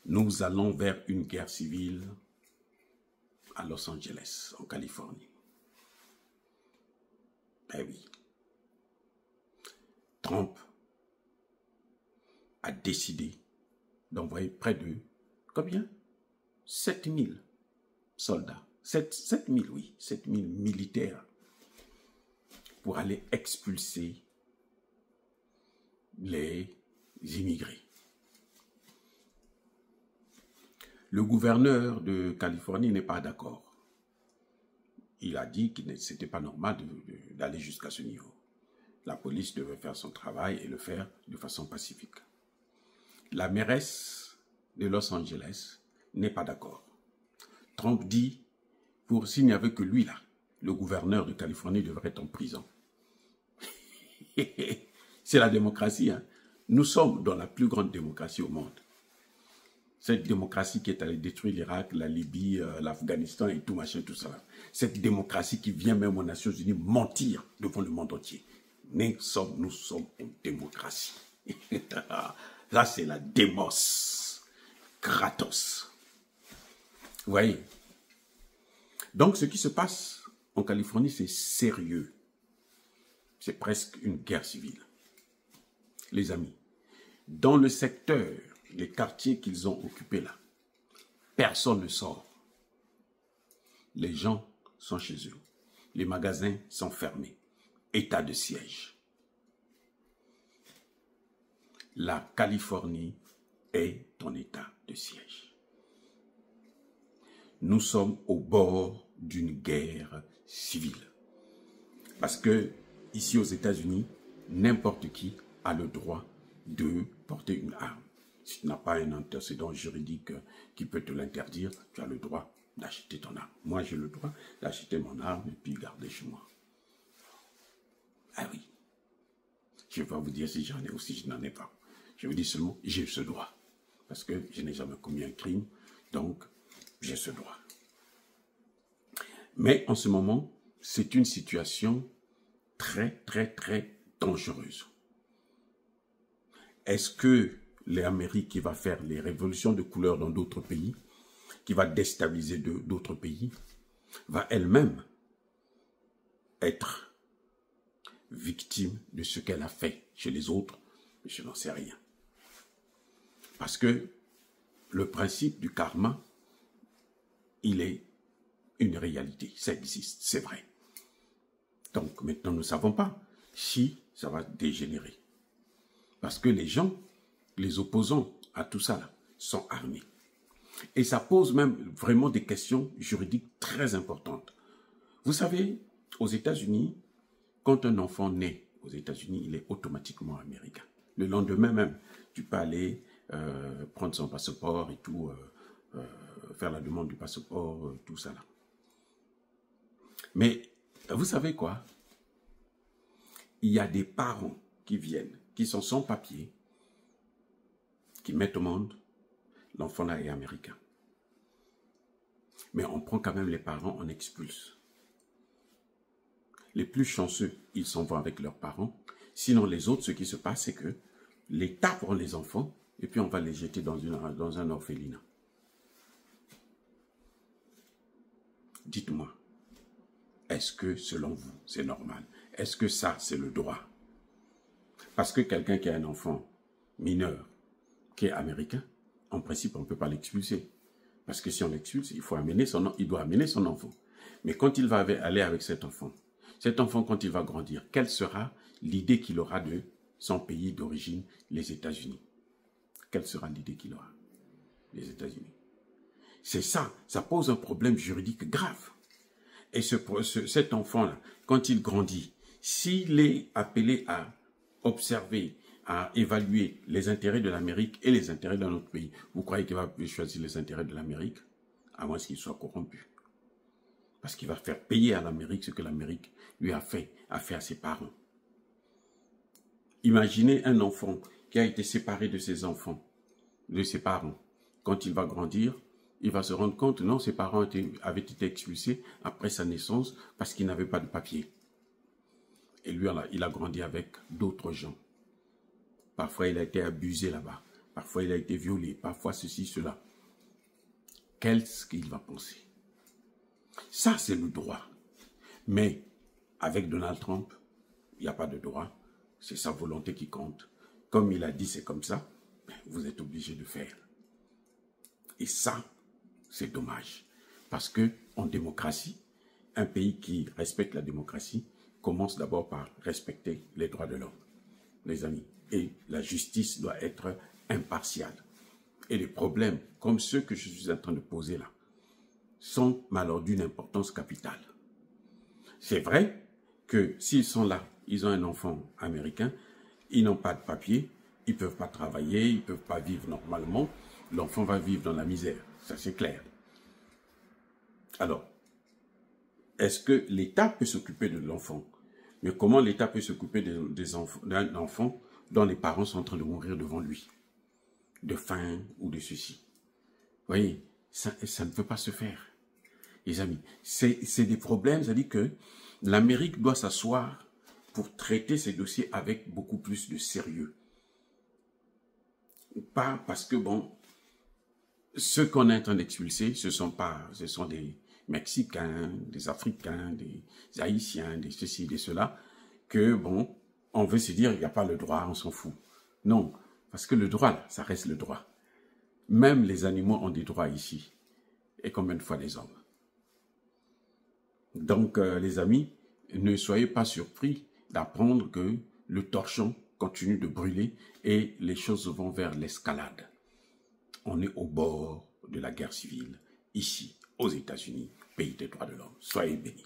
Nous allons vers une guerre civile à Los Angeles, en Californie. Eh oui. Trump a décidé d'envoyer près de, combien? 7000 soldats. 7000, oui, 7000 militaires pour aller expulser les immigrés. Le gouverneur de Californie n'est pas d'accord. Il a dit que ce n'était pas normal d'aller jusqu'à ce niveau. La police devait faire son travail et le faire de façon pacifique. La mairesse de Los Angeles n'est pas d'accord. Trump dit, s'il n'y avait que lui là, le gouverneur de Californie devrait être en prison. C'est la démocratie, hein. Nous sommes dans la plus grande démocratie au monde. Cette démocratie qui est allée détruire l'Irak, la Libye, l'Afghanistan et tout machin, tout ça. Cette démocratie qui vient même aux Nations Unies mentir devant le monde entier. Nous sommes en démocratie. Là, c'est la démos. Kratos. Vous voyez? Donc, ce qui se passe en Californie, c'est sérieux. C'est presque une guerre civile. Les amis, dans le secteur, les quartiers qu'ils ont occupés là, personne ne sort. Les gens sont chez eux. Les magasins sont fermés. État de siège. La Californie est en état de siège. Nous sommes au bord d'une guerre civile. Parce que, ici aux États-Unis, n'importe qui a le droit de porter une arme. Si tu n'as pas un antécédent juridique qui peut te l'interdire, tu as le droit d'acheter ton arme. Moi, j'ai le droit d'acheter mon arme et puis garder chez moi. Ah oui. Je ne vais pas vous dire si j'en ai ou si je n'en ai pas. Je vous dis seulement, j'ai ce droit. Parce que je n'ai jamais commis un crime, donc j'ai ce droit. Mais en ce moment, c'est une situation très, très, très dangereuse. Est-ce que l'Amérique qui va faire les révolutions de couleur dans d'autres pays, qui va déstabiliser d'autres pays, va elle-même être victime de ce qu'elle a fait chez les autres? Je n'en sais rien. Parce que le principe du karma, il est une réalité. Ça existe, c'est vrai. Donc maintenant, nous ne savons pas si ça va dégénérer. Parce que les gens, les opposants à tout ça, là, sont armés. Et ça pose même vraiment des questions juridiques très importantes. Vous savez, aux États-Unis, quand un enfant naît aux États-Unis, il est automatiquement américain. Le lendemain même, tu peux aller prendre son passeport et tout, faire la demande du passeport, tout ça là. Mais vous savez quoi? Il y a des parents qui viennent, qui sont sans papier, qui mettent au monde, l'enfant là est américain. Mais on prend quand même les parents, on expulse. Les plus chanceux, ils s'en vont avec leurs parents. Sinon, les autres, ce qui se passe, c'est que l'État prend les enfants et puis on va les jeter dans un orphelinat. Dites-moi, est-ce que, selon vous, c'est normal? Est-ce que ça, c'est le droit? Parce que quelqu'un qui a un enfant mineur, qui est américain, en principe, on ne peut pas l'expulser. Parce que si on l'expulse, il doit amener son enfant. Mais quand il va aller avec cet enfant, quand il va grandir, quelle sera l'idée qu'il aura de son pays d'origine, les États-Unis? Quelle sera l'idée qu'il aura? Les États-Unis. C'est ça, ça pose un problème juridique grave. Et cet enfant-là, quand il grandit, s'il est appelé à observer, à évaluer les intérêts de l'Amérique et les intérêts de notre pays, vous croyez qu'il va choisir les intérêts de l'Amérique, à moins qu'il soit corrompu? Parce qu'il va faire payer à l'Amérique ce que l'Amérique lui a fait à ses parents. Imaginez un enfant qui a été séparé de ses enfants, de ses parents. Quand il va grandir, il va se rendre compte, non, ses parents avaient été expulsés après sa naissance parce qu'il n'avait pas de papier. Et lui, il a grandi avec d'autres gens. Parfois, il a été abusé là-bas parfois il a été violé, parfois ceci, cela. Qu'est-ce qu'il va penser? Ça, c'est le droit. Mais avec Donald Trump, il n'y a pas de droit. C'est sa volonté qui compte. Comme il a dit, c'est comme ça. Vous êtes obligé de faire. Et ça, c'est dommage. Parce que en démocratie, un pays qui respecte la démocratie commence d'abord par respecter les droits de l'homme, les amis. Et la justice doit être impartiale. Et les problèmes, comme ceux que je suis en train de poser là, sont alors d'une importance capitale. C'est vrai que s'ils sont là, ils ont un enfant américain, ils n'ont pas de papier, ils ne peuvent pas travailler, ils ne peuvent pas vivre normalement, l'enfant va vivre dans la misère, ça c'est clair. Alors, est-ce que l'État peut s'occuper de l'enfant? Mais comment l'État peut s'occuper d'un enfant dont les parents sont en train de mourir devant lui? De faim ou de ceci. Vous voyez, ça ne peut pas se faire. Les amis, c'est des problèmes, c'est-à-dire que l'Amérique doit s'asseoir pour traiter ces dossiers avec beaucoup plus de sérieux. Pas parce que, bon, ceux qu'on est en train d'expulser, ce sont des Mexicains, des Africains, des Haïtiens, des ceci, des cela, que, bon, on veut se dire, il n'y a pas le droit, on s'en fout. Non, parce que le droit, là, ça reste le droit. Même les animaux ont des droits ici. Et combien de fois les hommes? Donc, les amis, ne soyez pas surpris d'apprendre que le torchon continue de brûler et les choses vont vers l'escalade. On est au bord de la guerre civile, ici, aux États-Unis, pays des droits de l'homme. Soyez bénis.